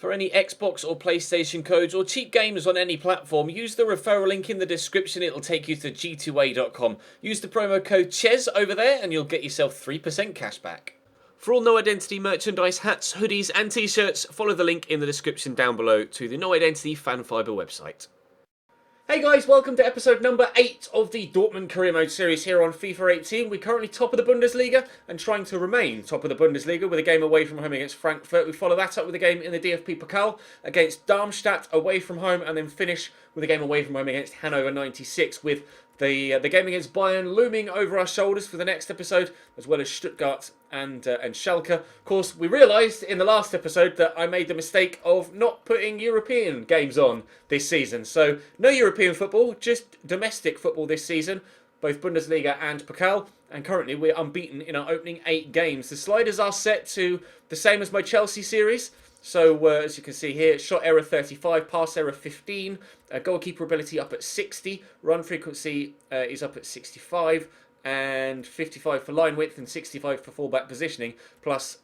For any Xbox or PlayStation codes or cheap games on any platform, use the referral link in the description. It'll take you to g2a.com. Use the promo code CHES over there and you'll get yourself 3% cash back. For all No Identity merchandise, hats, hoodies and t-shirts, follow the link in the description down below to the No Identity Fan Fibre website. Hey guys, welcome to episode number 8 of the Dortmund Career Mode series here on FIFA 18. We're currently top of the Bundesliga and trying to remain top of the Bundesliga with a game away from home against Frankfurt. We follow that up with a game in the DFB Pokal against Darmstadt away from home, and then finish with a game away from home against Hannover 96, with the game against Bayern looming over our shoulders for the next episode, as well as Stuttgart and Schalke. Of course, we realised in the last episode that I made the mistake of not putting European games on this season. So no European football, just domestic football this season, both Bundesliga and Pokal. And currently we're unbeaten in our opening 8 games. The sliders are set to the same as my Chelsea series. So, as you can see here, shot error 35, pass error 15, goalkeeper ability up at 60, run frequency is up at 65, and 55 for line width and 65 for fullback positioning, plus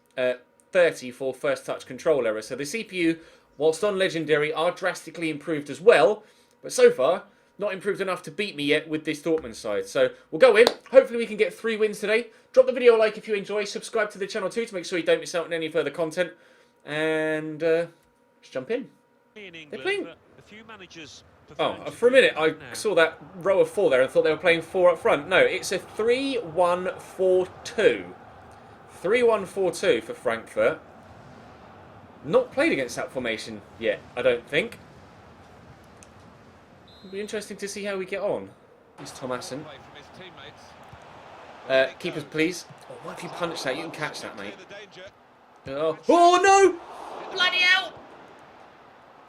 30 for first touch control error. So the CPU, whilst on legendary, are drastically improved as well, but so far, not improved enough to beat me yet with this Dortmund side. So we'll go in. Hopefully we can get 3 wins today. Drop the video a like if you enjoy. Subscribe to the channel too to make sure you don't miss out on any further content. And let's jump in. They're playing. Oh, for a minute I saw that row of 4 there and thought they were playing 4 up front. No, it's a 3-1-4-2. 3-1-4-2 for Frankfurt. Not played against that formation yet, I don't think. It'll be interesting to see how we get on. Here's Thomason. Keepers, please. Oh, what if you punch that? You can catch that, mate. Oh no! Bloody hell!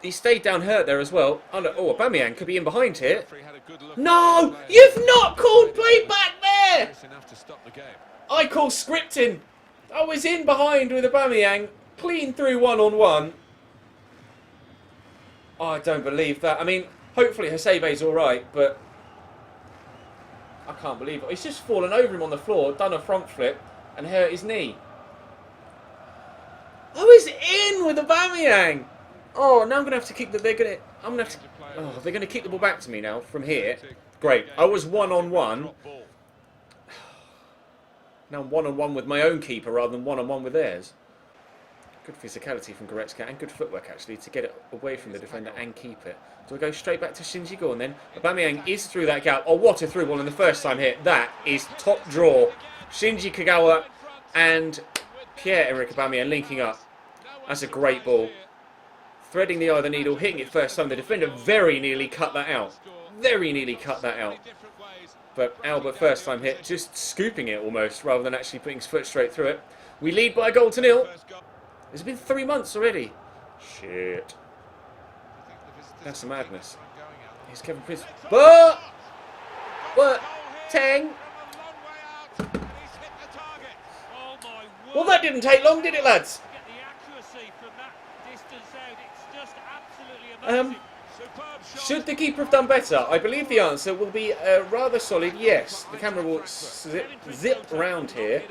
He stayed down hurt there as well. Oh, no. Oh, Aubameyang could be in behind here. No! You've not called play back there! I call scripting. I was in behind with Aubameyang, clean through one-on-one. Oh, I don't believe that. I mean, hopefully Hasebe's alright, but I can't believe it. He's just fallen over him on the floor, done a front flip, and hurt his knee. I was in with Aubameyang. Oh, now I'm gonna have to kick the. They're gonna kick the ball back to me now from here. Great. I was one-on-one. Now I'm one-on-one with my own keeper rather than one-on-one with theirs. Good physicality from Goretzka and good footwork actually to get it away from the defender and keep it. Do I go straight back to Shinji? Go on then. Aubameyang is through that gap. Oh, what a through ball in the first time here. That is top draw. Shinji Kagawa and Pierre-Emerick Aubameyang linking up. That's a great ball. Threading the eye of the needle, hitting it first time. The defender very nearly cut that out. Very nearly cut that out. But Albert first time hit, just scooping it almost, rather than actually putting his foot straight through it. We lead by a goal to 0. It's been 3 months already. Shit. That's a madness. Here's Kevin Prince. But Tang. Well, that didn't take long, did it, lads? Should the keeper have done better? I believe the answer will be a rather solid yes. The camera will zip around here.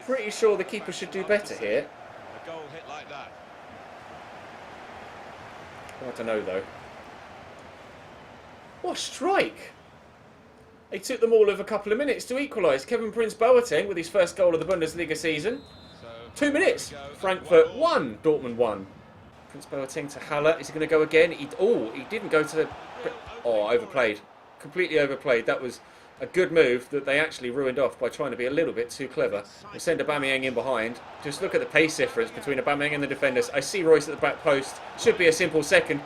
Pretty sure the keeper should do better here. Oh, I don't know though. What a strike! It took them all of a couple of minutes to equalise. Kevin Prince Boateng with his first goal of the Bundesliga season. 2 minutes. Frankfurt 1, Dortmund 1. Prince Boateng to Haller. Is he going to go again? He didn't go to the. Oh, overplayed. Completely overplayed. That was a good move that they actually ruined off by trying to be a little bit too clever. We'll send Aubameyang in behind. Just look at the pace difference between Aubameyang and the defenders. I see Royce at the back post. Should be a simple second.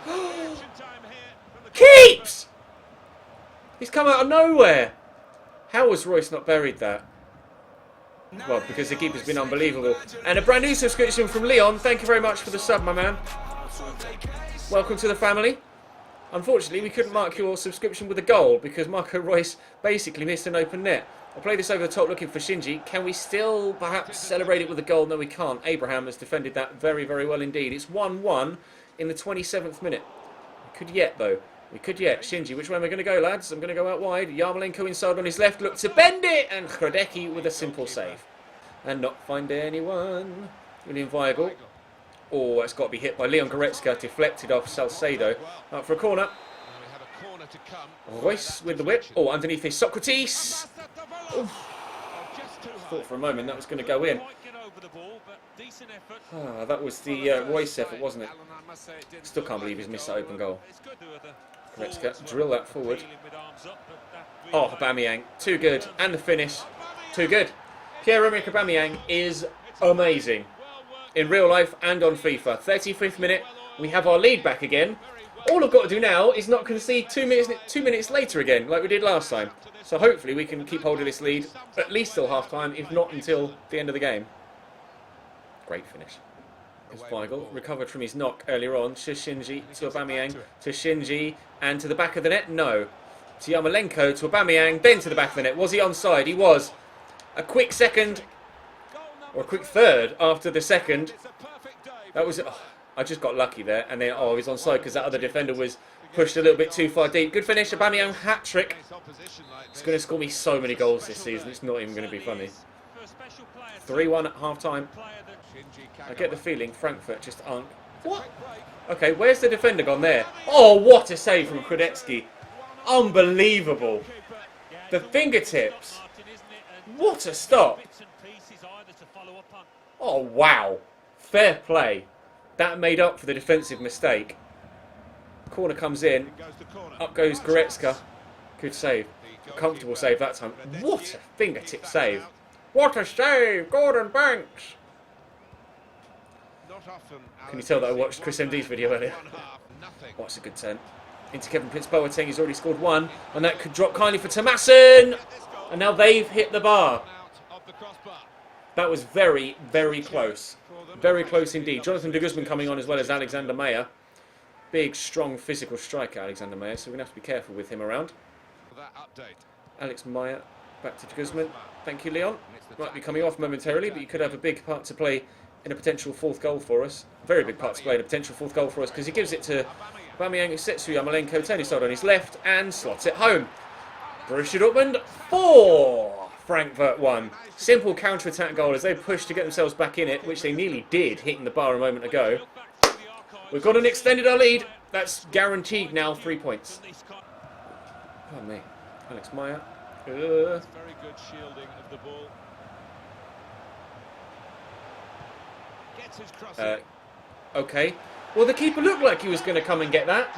Keeps! He's come out of nowhere. How has Royce not buried that? Well, because the keeper's been unbelievable. And a brand new subscription from Leon. Thank you very much for the sub, my man. Welcome to the family. Unfortunately, we couldn't mark your subscription with a goal because Marco Royce basically missed an open net. I'll play this over the top looking for Shinji. Can we still perhaps celebrate it with a goal? No, we can't. Abraham has defended that very, very well indeed. It's 1-1 in the 27th minute. We could yet, though. We could yet. Shinji, which way am I going to go, lads? I'm going to go out wide. Yarmolenko inside on his left. Look to bend it. And Hradecki with a simple save. And not find anyone. William Weigl. Oh, that's got to be hit by Leon Goretzka, deflected off Salcedo. Out for a corner. Royce with the whip. Oh, underneath is Socrates. Oof. Thought for a moment that was going to go in. Ah, that was the Royce effort, wasn't it? Still can't believe he's missed that open goal. Goretzka, drill that forward. Oh, Aubameyang, too good. And the finish, too good. Pierre-Emerick Aubameyang is amazing. In real life and on FIFA. 35th minute, we have our lead back again. All I've got to do now is not concede 2 minutes later again, like we did last time. So hopefully we can keep hold of this lead, at least till half-time, if not until the end of the game. Great finish. It's Weigl, recovered from his knock earlier on. Shinji to Aubameyang, to Shinji, and to the back of the net? No. To Yarmolenko, to Aubameyang, then to the back of the net. Was he onside? He was. A quick second, or a quick third after the second. That was... Oh, I just got lucky there. And then, oh, he's onside because that other defender was pushed a little bit too far deep. Good finish, Aubameyang, hat-trick. It's going to score me so many goals this season. It's not even going to be funny. 3-1 at half-time. I get the feeling Frankfurt just aren't... What? Okay, where's the defender gone there? Oh, what a save from Krudetsky. Unbelievable. The fingertips. What a stop. Oh, wow. Fair play. That made up for the defensive mistake. Corner comes in. Up goes Goretzka. Good save. A comfortable save that time. What a fingertip save. What a save. Gordon Banks. Can you tell that I watched Chris MD's video earlier? Oh, it's a good turn. Into Kevin Prince Boateng. He's already scored one. And that could drop kindly for Tomasson. And now they've hit the bar. That was very, very close. Very close indeed. Jonathan de Guzman coming on as well as Alexander Meyer. Big, strong, physical striker, Alexander Meyer. So we're going to have to be careful with him around. Alex Meyer back to de Guzman. Thank you, Leon. Might be coming off momentarily, but you could have a big part to play in a potential fourth goal for us. Very big part to play in a potential fourth goal for us because he gives it to Aubameyang, who sets through Yarmolenko, turning side on his left and slots it home. Borussia Dortmund 4, Frankfurt 1. Simple counter-attack goal as they push to get themselves back in it, which they nearly did, hitting the bar a moment ago. We've got and extended our lead. That's guaranteed now 3 points. Oh me, Alex Meyer. Very good shielding of the ball. Okay. Well, the keeper looked like he was going to come and get that,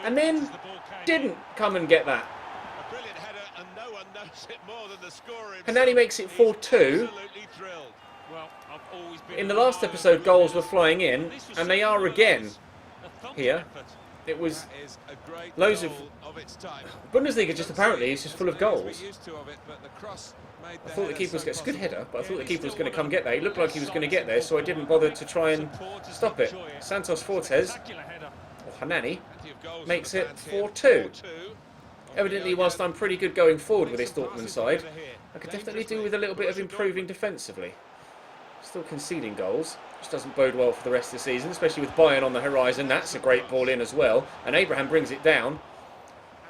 and then didn't come and get that. And then he makes it 4-2. In the last episode, goals were flying in, and they are again here. It was loads of... Bundesliga just apparently is just full of goals. I thought the keeper was... It's a good header, but I thought the keeper was going to come get there. He looked like he was going to get there, so I didn't bother to try and stop it. Santos Fortes, or Hanani, makes it 4-2. Evidently, whilst I'm pretty good going forward with this Dortmund side, I could definitely do with a little bit of improving defensively. Still conceding goals, which doesn't bode well for the rest of the season, especially with Bayern on the horizon. That's a great ball in as well. And Abraham brings it down.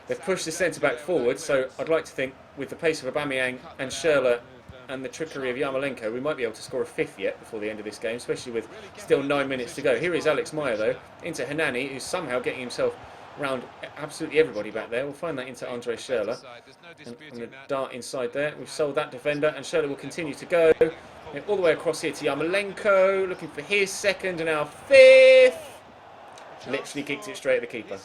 They've pushed the centre-back forward, so I'd like to think with the pace of Aubameyang and Schürrle and the trickery of Yarmolenko, we might be able to score a fifth yet before the end of this game, especially with still 9 minutes to go. Here is Alex Meyer, though, into Hanani, who's somehow getting himself around absolutely everybody back there. We'll find that into Andre Schürrle. And the dart inside there. We've sold that defender, and Schürrle will continue to go. All the way across here to Yarmolenko, looking for his second and our fifth. Literally kicked it straight at the keeper.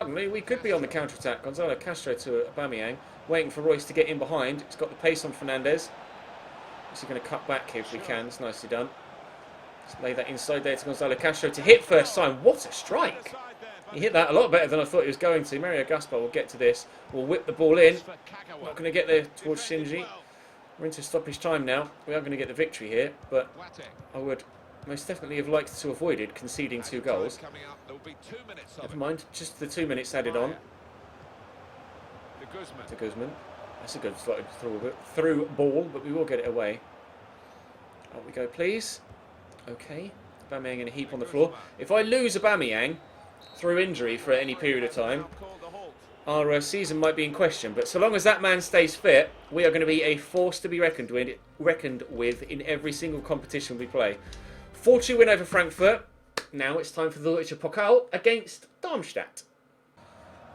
We could be on the counter-attack. Gonzalo Castro to Aubameyang, waiting for Royce to get in behind. He's got the pace on Fernandez. He's going to cut back here if we can. It's nicely done. Just lay that inside there to Gonzalo Castro to hit first time. What a strike! He hit that a lot better than I thought he was going to. Mario Gaspar will get to this. We'll whip the ball in. Not going to get there towards Shinji. We're into stoppage time now. We are going to get the victory here, but I would most definitely have liked to avoided conceding 2 goals. Never mind, just the 2 minutes added on. To Guzman. That's a good slotted through ball, but we will get it away. Out we go, please. Okay. Aubameyang in a heap on the floor. If I lose Aubameyang through injury for any period of time, our season might be in question. But so long as that man stays fit, we are going to be a force to be reckoned with in every single competition we play. 4-2 win over Frankfurt. now it's time for the Deutsche Pokal against Darmstadt.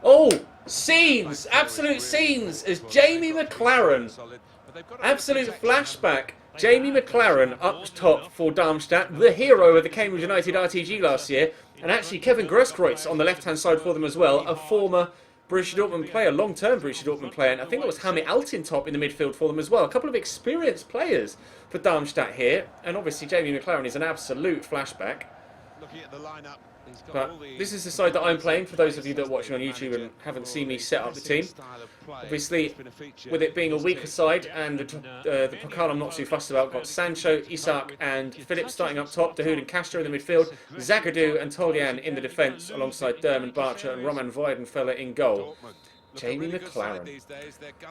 Oh, scenes! Absolute scenes as Jamie McLaren. Absolute flashback. Jamie McLaren up top for Darmstadt, the hero of the Cambridge United RTG last year. And actually Kevin Grosskreutz on the left-hand side for them as well, a former Borussia Dortmund player, long-term Borussia Dortmund player. And I think it was Hamid Altintop in the midfield for them as well. A couple of experienced players for Darmstadt here. And obviously Jamie McLaren is an absolute flashback. Looking at the lineup. But this is the side that I'm playing, for those of you that are watching on YouTube and haven't seen me set up the team. Obviously, with it being a weaker side and the Pokal I'm not too fussed about, got Sancho, Isak and Phillips starting up top, Dahoud and Castro in the midfield, Zagadou and Toljan in the defence, alongside Derman Barcher and Roman Weidenfeller in goal. Jamie McLaren.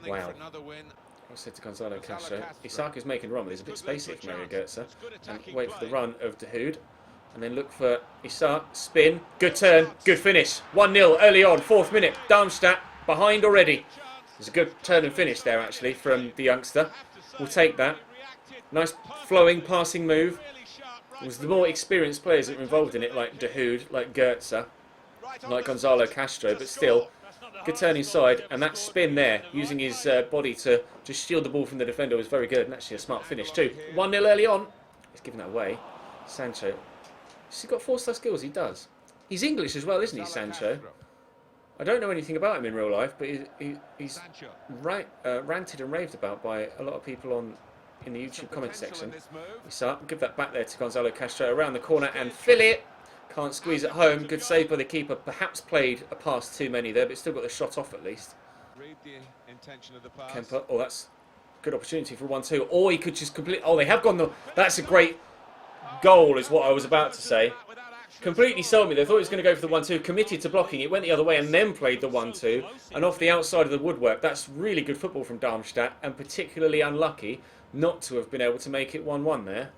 Wow. I said to Gonzalo Castro, Isak is making run, but he's a bit spacey for Mario Götze. And wait for the run of Dahoud. And then look for Isak, spin, good turn, good finish. 1-0 early on, 4th minute. Darmstadt behind already. There's a good turn and finish there actually from the youngster. We'll take that. Nice flowing passing move. It was the more experienced players that were involved in it, like Dahoud, like Götze, like Gonzalo Castro, but still, good turn inside. And that spin there, using his body to just shield the ball from the defender, was very good. And actually a smart finish too. 1-0 early on. He's giving that away. Sancho. Has he got 4-star skills? He does. He's English as well, isn't he, Sancho? I don't know anything about him in real life, but he's ranted and raved about by a lot of people in the YouTube comment section. Isak, give that back there to Gonzalo Castro around the corner and fill it. Can't squeeze it home. Good save by the keeper. Perhaps played a pass too many there, but still got the shot off at least. Kemper. Oh, that's a good opportunity for 1-2. Or he could just complete. Oh, they have gone the. That's a great goal is what I was about to say. Completely sold me. They thought he was going to go for the 1-2, committed to blocking. It went the other way and then played the 1-2. And off the outside of the woodwork. That's really good football from Darmstadt, and particularly unlucky not to have been able to make it 1-1 there.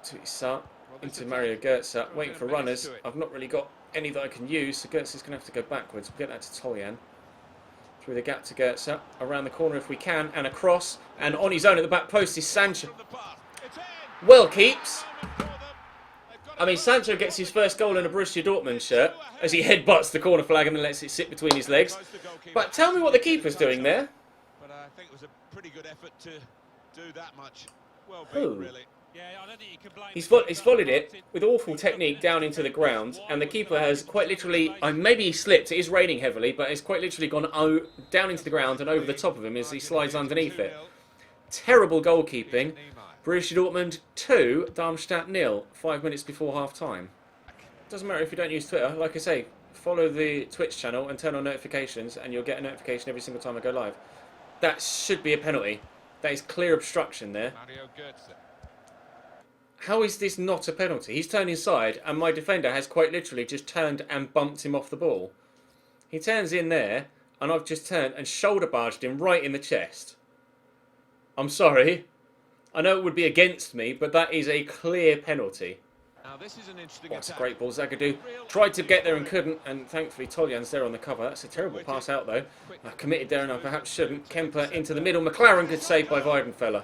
To Isak, into Mario Götze, waiting for runners. I've not really got any that I can use, so Götze's going to have to go backwards. We'll get that to Toljan. Through the gap to Götze, around the corner if we can, and across. And on his own at the back post is Sancho. Well keeps. I mean, Sancho gets his first goal in a Borussia Dortmund shirt as he headbutts the corner flag and then lets it sit between his legs. But tell me what the keeper's doing there. But I think it was a pretty good effort to do that much. Well beaten, really. He's volleyed it with awful technique down into the ground, and the keeper has quite literally, maybe he slipped, it is raining heavily, but it's quite literally gone down into the ground and over the top of him as he slides underneath it. Terrible goalkeeping. Borussia Dortmund 2, Darmstadt 0, 5 minutes before half-time. Doesn't matter if you don't use Twitter. Like I say, follow the Twitch channel and turn on notifications and you'll get a notification every single time I go live. That should be a penalty. That is clear obstruction there. How is this not a penalty? He's turned inside and my defender has quite literally just turned and bumped him off the ball. He turns in there and I've just turned and shoulder barged him right in the chest. I'm sorry. I know it would be against me, but that is a clear penalty. Now this is an interesting That's a great ball. Zagadou tried to get there and couldn't, and thankfully Toljan's there on the cover. That's a terrible pass out though. I committed there and I perhaps shouldn't. Kemper into the middle. McLaren, good save by Weidenfeller.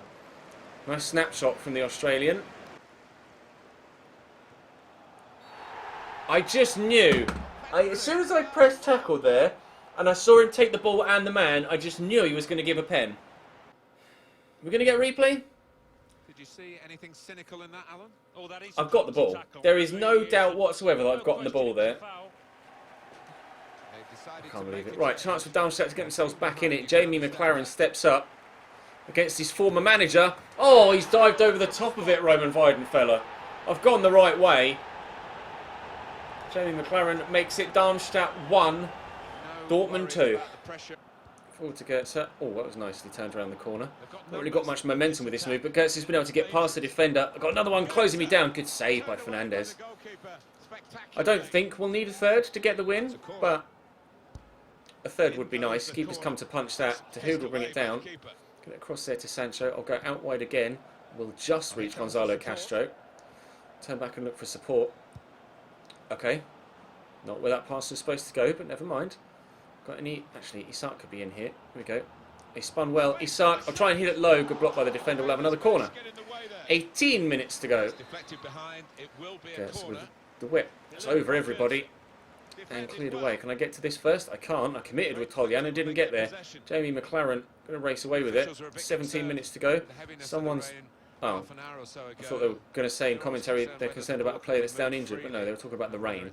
Nice snapshot from the Australian. I just knew. As soon as I pressed tackle there, and I saw him take the ball and the man, I just knew he was going to give a pen. We're going to get a replay? Did you see anything cynical in that, Alan? Oh, that is I've got the ball. There is no doubt whatsoever that I've gotten the ball there. I can't believe it. Right, chance for Darmstadt to get themselves back in it. Jamie McLaren steps up against his former manager. Oh, he's dived over the top of it, Roman Weidenfeller. I've gone the right way. Jamie McLaren makes it Darmstadt 1, Dortmund 2. Forward to Götze. Oh, that was nicely turned around the corner. Not really got much momentum with this move, but Götze's been able to get past the defender. I've got another one closing me down. Good save by Fernandez. I don't think we'll need a third to get the win, but a third would be nice. Keeper's come to punch that. Dahoud will bring it down. Get it across there to Sancho. I'll go out wide again. We'll just reach Gonzalo Castro. Turn back and look for support. Okay. Not where that pass was supposed to go, but never mind. Got any? Actually, Isak could be in here. Here we go. He spun well. Isak, I'll try and hit it low. Good block by the defender. We'll have another corner. 18 minutes to go. Götze with the whip. It's over everybody. And cleared away. Can I get to this first? I can't. I committed with Toljan and didn't get there. Jamie McLaren going to race away with it. 17 minutes to go. Someone's... Oh, I thought they were going to say in commentary they're concerned about a player that's down injured, but no, they were talking about the rain.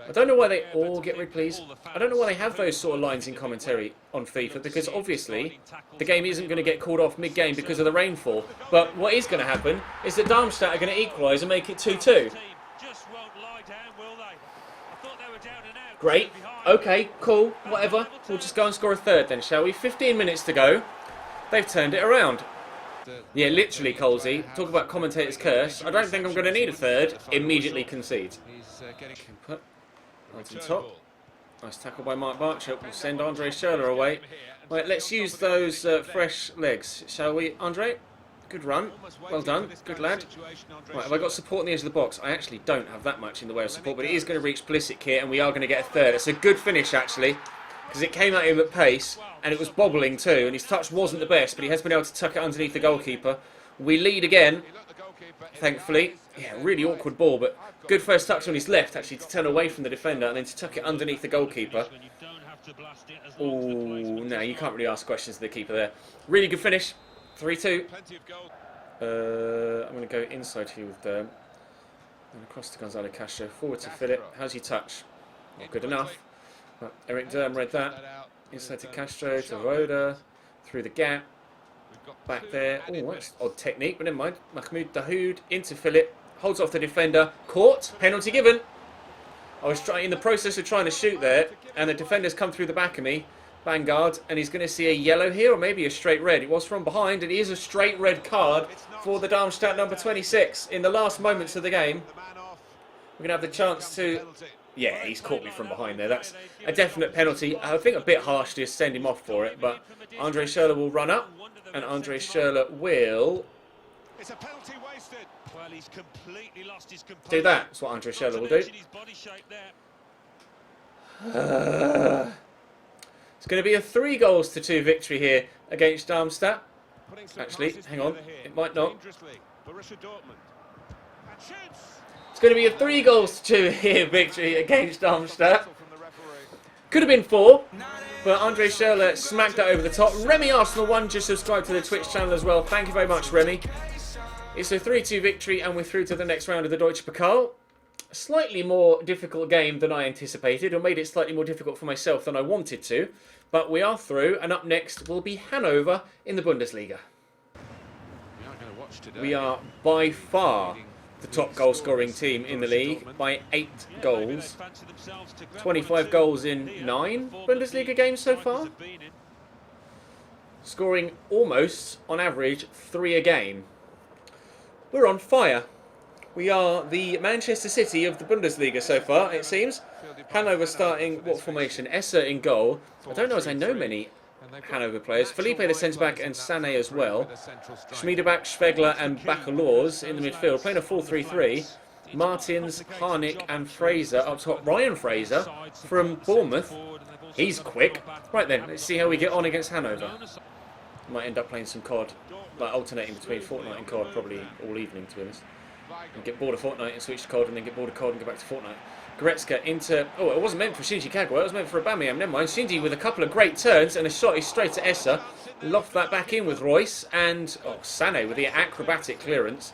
I don't know why they all get rid, please. I don't know why they have those sort of lines in commentary on FIFA, because obviously the game isn't going to get called off mid-game because of the rainfall. But what is going to happen is that Darmstadt are going to equalise and make it 2-2. Great. Okay, cool, whatever. We'll just go and score a third then, shall we? 15 minutes to go. They've turned it around. Yeah, literally, Colsey. Talk about commentator's curse. I don't think I'm going to need a third. Immediately concede. Put right on top. Nice tackle by Mark Barchuk. We'll send Andre Schürrle away. Right, let's use those fresh legs, shall we, Andre? Good run. Well done. Good lad. Right, have I got support on the edge of the box? I actually don't have that much in the way of support, but it is going to reach Pulisic here, and we are going to get a third. It's a good finish, actually, because it came at him at pace, and it was bobbling too, and his touch wasn't the best, but he has been able to tuck it underneath the goalkeeper. We lead again, thankfully. Yeah, really awkward ball, but good first touch on his left, actually, to turn away from the defender and then to tuck it underneath the goalkeeper. Oh, no, you can't really ask questions to the keeper there. Really good finish. 3-2. I'm going to go inside here with Durham. And across to Gonzalo Castro. Forward to Philip. How's your touch? Not good enough. Right, Eric Durham read that. Inside to Castro, to Roda. Through the gap. Back there. Oh, that's odd technique, but never mind. Mahmoud Dahoud into Philip. Holds off the defender. Caught. Penalty given. I was in the process of trying to shoot there, and the defender's come through the back of me. Vanguard, and he's going to see a yellow here, or maybe a straight red. It was from behind, and it is a straight red card for the Darmstadt number 26. In the last moments of the game, we're going to have the chance to... Yeah, he's caught me from behind there. That's a definite penalty. I think a bit harsh to send him off for it, but Andre Schürrle will run up, and Andre Schürrle will... It's a penalty wasted. Well, he's completely lost his composure. Do that. That's what Andre Schürrle will do. It's going to be a 3-2 victory here against Darmstadt. Actually, hang on, it might not. It's going to be a 3-2 here victory against Darmstadt. Could have been 4, but Andre Schürrle smacked that over the top. Remy Arsenal 1 just subscribed to the Twitch channel as well. Thank you very much, Remy. It's a 3-2 victory, and we're through to the next round of the Deutsche Pokal. A slightly more difficult game than I anticipated, or made it slightly more difficult for myself than I wanted to. But we are through, and up next will be Hanover in the Bundesliga. We are by far the top goal-scoring team in the league by 8 goals. 25 goals in 9 Bundesliga games so far. Scoring almost, on average, 3 a game. We're on fire. We are the Manchester City of the Bundesliga so far, it seems. Hanover starting, what formation? Esser in goal. I don't know as I know many Hanover players. Felipe the centre-back and Sané as well. Schmiederbach, Schwegler and Bacalors in the midfield. Playing a 4-3-3. Martins, Harnik and Fraser up top. Ryan Fraser from Bournemouth. He's quick. Right then, let's see how we get on against Hanover. Might end up playing some COD. Like alternating between Fortnite and COD probably all evening, to be honest. And get bored of Fortnite and switch to COD, and then get bored of COD and go back to Fortnite. Goretzka into... Oh, it wasn't meant for Shinji Kagawa, it was meant for AUBAMEYANG. Never mind. Shinji with a couple of great turns, and a shot is straight to Esser. Loft that back in with Royce, and... Oh, Sané with the acrobatic clearance.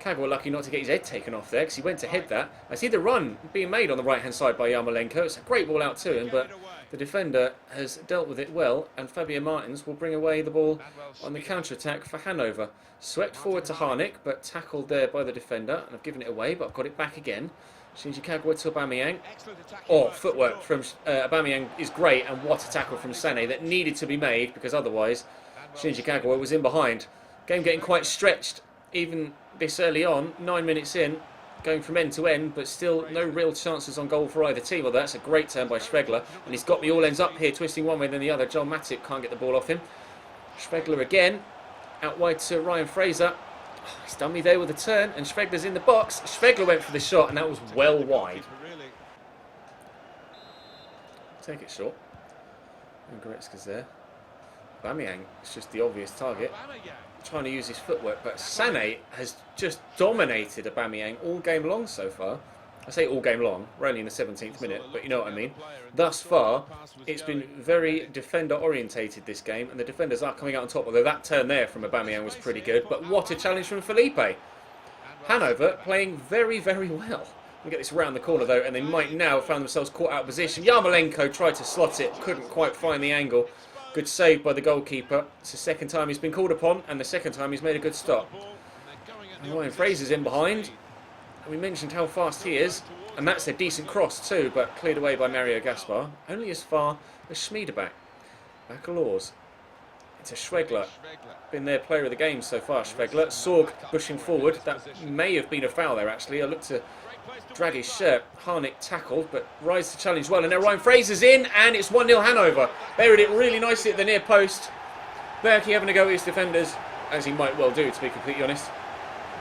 Kagawa lucky not to get his head taken off there, because he went to head that. I see the run being made on the right-hand side by Yarmolenko. It's a great ball out to him, but the defender has dealt with it well, and Fabian Martins will bring away the ball on the counter-attack for Hanover. Swept forward to Harnik, but tackled there by the defender, and I've given it away, but I've got it back again. Shinji Kagawa to AUBAMEYANG. Oh, footwork from AUBAMEYANG is great, and what a tackle from Sané that needed to be made, because otherwise Shinji Kagawa was in behind. Game getting quite stretched, even this early on, 9 minutes in, going from end to end, but still no real chances on goal for either team. Although that's a great turn by Schwegler, and he's got me all ends up here, twisting one way then the other. John Matip can't get the ball off him. Schwegler again, out wide to Ryan Fraser. Oh, he's done me there with a turn, and Schwegler's in the box. Schwegler went for the shot, and that was well wide. Take it short. And Goretzka's there. Aubameyang is just the obvious target. Trying to use his footwork, but Sané has just dominated Aubameyang all game long so far. I say all game long, we're only in the 17th minute, but you know what I mean. Thus far, it's been very defender-orientated this game, and the defenders are coming out on top, although that turn there from Aubameyang was pretty good. But what a challenge from Felipe. Hanover playing very, very well. We'll get this round the corner though, and they might now have found themselves caught out of position. Yarmolenko tried to slot it, couldn't quite find the angle. Good save by the goalkeeper. It's the second time he's been called upon, and the second time he's made a good stop. And Ryan Fraser's in behind. And we mentioned how fast he is, and that's a decent cross too, but cleared away by Mario Gaspar. Only as far as Schmiedeback. Back of Laws. It's a Schwegler. Been their player of the game so far, Schwegler. Sorg pushing forward. That may have been a foul there, actually. I looked to drag his shirt. Harnik tackled, but rise to challenge well. And now Ryan Fraser's in, and it's 1-0 Hanover. Buried it really nicely at the near post. Berkey having a go at his defenders, as he might well do, to be completely honest,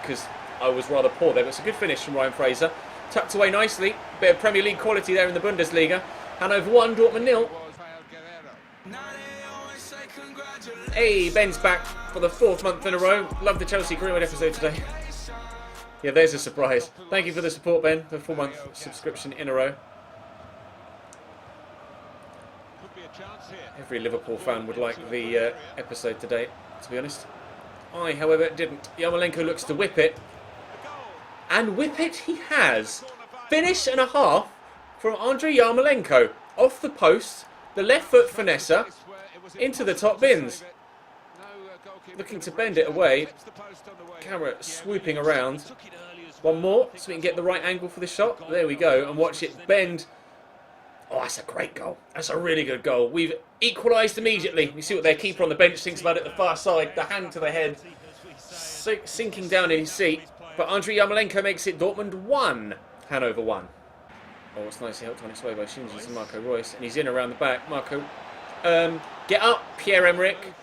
because I was rather poor there. But it's a good finish from Ryan Fraser. Tucked away nicely. Bit of Premier League quality there in the Bundesliga. Hanover 1, Dortmund 0. Hey, Ben's back for the 4th month in a row. Love the Chelsea Greenwood episode today. Yeah, there's a surprise. Thank you for the support, Ben. The 4-month subscription in a row. Every Liverpool fan would like the episode today, to be honest. I, however, didn't. Yarmolenko looks to whip it. And whip it he has. Finish and a half from Andrei Yarmolenko. Off the post, the left foot finesser, into the top bins. Looking to bend it away. Camera swooping around. One more, so we can get the right angle for the shot. There we go, and watch it bend. Oh, that's a great goal. That's a really good goal. We've equalised immediately. You see what their keeper on the bench thinks about it at the far side. The hand to the head. Sinking down in his seat. But Andrei Yarmolenko makes it Dortmund 1. Hanover 1. Oh, it's nicely helped on its way by Shinji to Marco Reus. And he's in around the back. Marco, get up, Pierre-Emerick.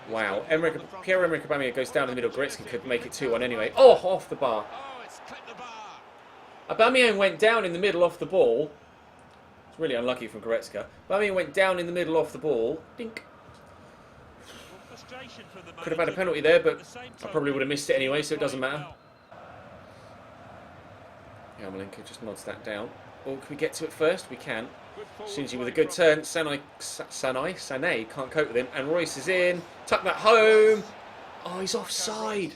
Wow, Pierre-Emerick Aubameyang goes down in the middle. Goretzka could make it 2-1 anyway. Oh, off the bar. Aubameyang went down in the middle off the ball. It's really unlucky from Goretzka. Aubameyang went down in the middle off the ball. Dink. Could have had a penalty there, but I probably would have missed it anyway, so it doesn't matter. Yarmolenko just nods that down. Oh, can we get to it first? We can. Shinji with a good turn. Sané can't cope with him. And Royce is in. Tuck that home. Oh, he's offside.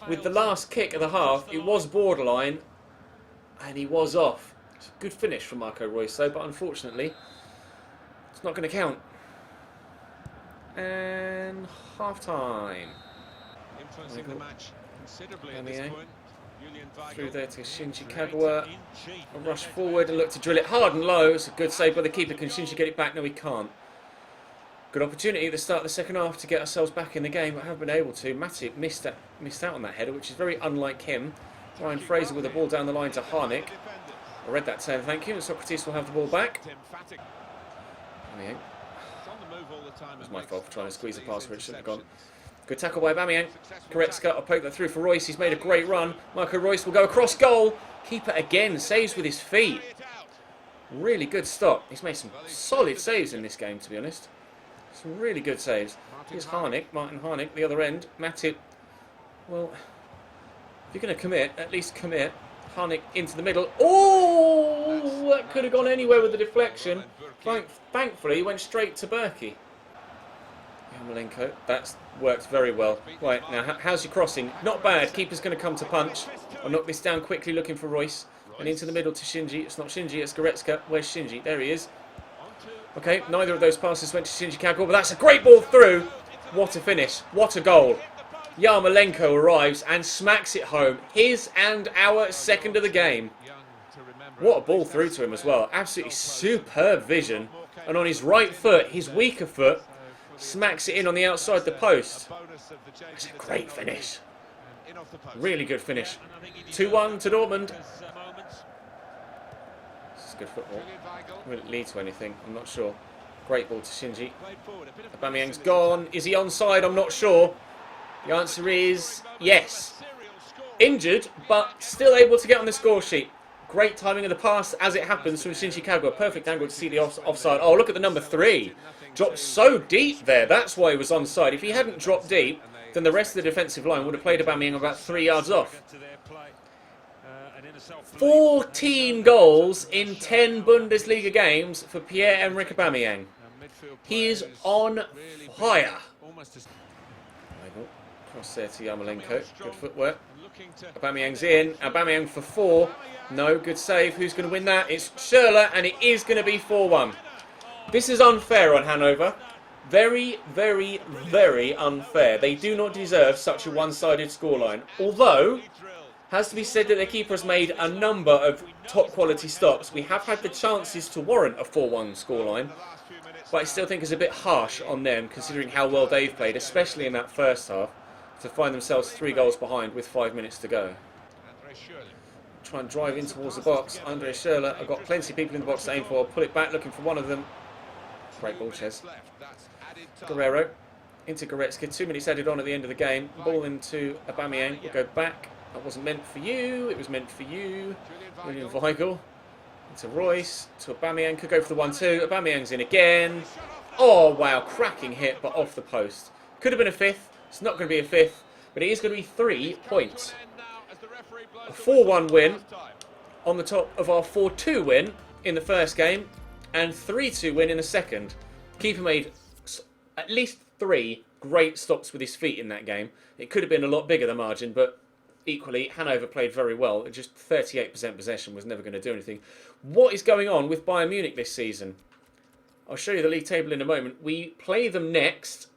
With the last kick of the half, it was borderline. And he was off. It's a good finish from Marco Reus, though, but unfortunately, it's not going to count. And half-time. Influencing the match considerably at this point. Through there to Shinji Kagawa. A rush forward and look to drill it hard and low. It's a good save by the keeper. Can Shinji get it back? No, he can't. Good opportunity at the start of the second half to get ourselves back in the game, but haven't been able to. Matip missed out on that header, which is very unlike him. Ryan Fraser with the ball down the line to Harnik. I read that turn, thank you. And Socrates will have the ball back. Aubameyang. It was my fault for trying to squeeze a pass where it shouldn't have gone. Good tackle by Aubameyang. Goretzka, I'll poke that through for Royce. He's made a great run. Marco Reus will go across goal. Keeper again, saves with his feet. Really good stop. He's made some solid saves in this game, to be honest. Some really good saves. Here's Harnik, Martin Harnik, the other end. Matip, well, if you're going to commit, at least commit. Harnik into the middle. Oh, that could have gone anywhere with the deflection. Thankfully, he went straight to Berkey. Yarmolenko, that's worked very well. Right, now, how's your crossing? Not bad. Keeper's going to come to punch. I'll knock this down quickly, looking for Royce. And into the middle to Shinji. It's not Shinji, it's Goretzka. Where's Shinji? There he is. Okay, neither of those passes went to Shinji Kagawa, but that's a great ball through. What a finish. What a goal. Yarmolenko arrives and smacks it home. His and our second of the game. What a ball through to him as well. Absolutely superb vision. And on his right foot, his weaker foot, smacks it in on the outside the post. That's a great finish. Really good finish. 2-1 to Dortmund. This is good football. Will it lead to anything? I'm not sure. Great ball to Shinji. Aubameyang's gone. Is he onside? I'm not sure. The answer is yes. Injured, but still able to get on the score sheet. Great timing of the pass as it happens from Shinji Kagawa. Perfect angle to see the offside. Oh, look at the number 3. Dropped so deep there. That's why he was onside. If he hadn't dropped deep, then the rest of the defensive line would have played Aubameyang about 3 yards off. 14 goals in 10 Bundesliga games for Pierre-Emerick Aubameyang. He is on fire. Cross there to Yarmolenko. Good footwork. Aubameyang's in. Aubameyang for 4. No, good save. Who's going to win that? It's Schürrle, and it is going to be 4-1. This is unfair on Hanover. Very, very, very unfair. They do not deserve such a one-sided scoreline. Although, has to be said that their keeper has made a number of top-quality stops. We have had the chances to warrant a 4-1 scoreline, but I still think it's a bit harsh on them, considering how well they've played, especially in that first half, to find themselves 3 goals behind with 5 minutes to go. Try and drive in towards the box. Andre Schürrle. I've got plenty of people in the box to aim for. I'll pull it back, looking for one of them. Great ball, Ches. Guerrero into Goretzka. 2 minutes added on at the end of the game. Ball into Aubameyang. We'll go back. That wasn't meant for you. It was meant for you. Julian Weigl. Into Royce. To Aubameyang. Could go for the 1-2. Aubameyang's in again. Oh, wow. Cracking hit, but off the post. Could have been a 5th. It's not going to be a 5th. But it is going to be 3 points. A 4-1 win on the top of our 4-2 win in the first game. And 3-2 win in the second. Keeper made at least 3 great stops with his feet in that game. It could have been a lot bigger, the margin, but equally, Hanover played very well. Just 38% possession was never going to do anything. What is going on with Bayern Munich this season? I'll show you the league table in a moment. We play them next.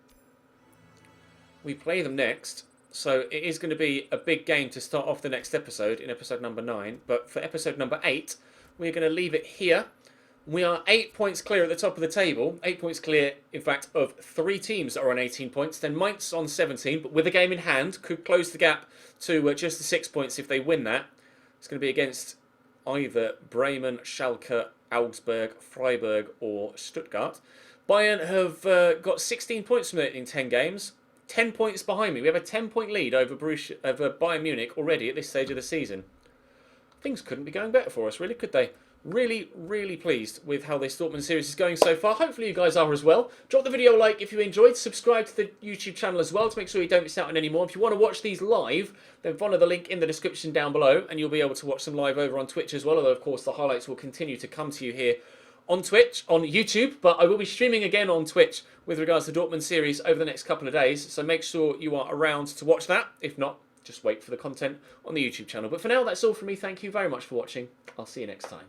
So it is going to be a big game to start off the next episode, in episode number 9. But for episode number 8, we're going to leave it here. We are 8 points clear at the top of the table. 8 points clear, in fact, of 3 teams that are on 18 points. Then Mainz on 17, but with a game in hand, could close the gap to just the 6 points if they win that. It's going to be against either Bremen, Schalke, Augsburg, Freiburg or Stuttgart. Bayern have got 16 points from it in 10 games. 10 points behind me. We have a 10-point lead over Bayern Munich already at this stage of the season. Things couldn't be going better for us, really, could they? Really, really pleased with how this Dortmund series is going so far. Hopefully you guys are as well. Drop the video a like if you enjoyed. Subscribe to the YouTube channel as well to make sure you don't miss out on any more. If you want to watch these live, then follow the link in the description down below and you'll be able to watch them live over on Twitch as well. Although, of course, the highlights will continue to come to you here on YouTube, but I will be streaming again on Twitch with regards to the Dortmund series over the next couple of days, so make sure you are around to watch that. If not, just wait for the content on the YouTube channel. But for now, that's all from me. Thank you very much for watching. I'll see you next time.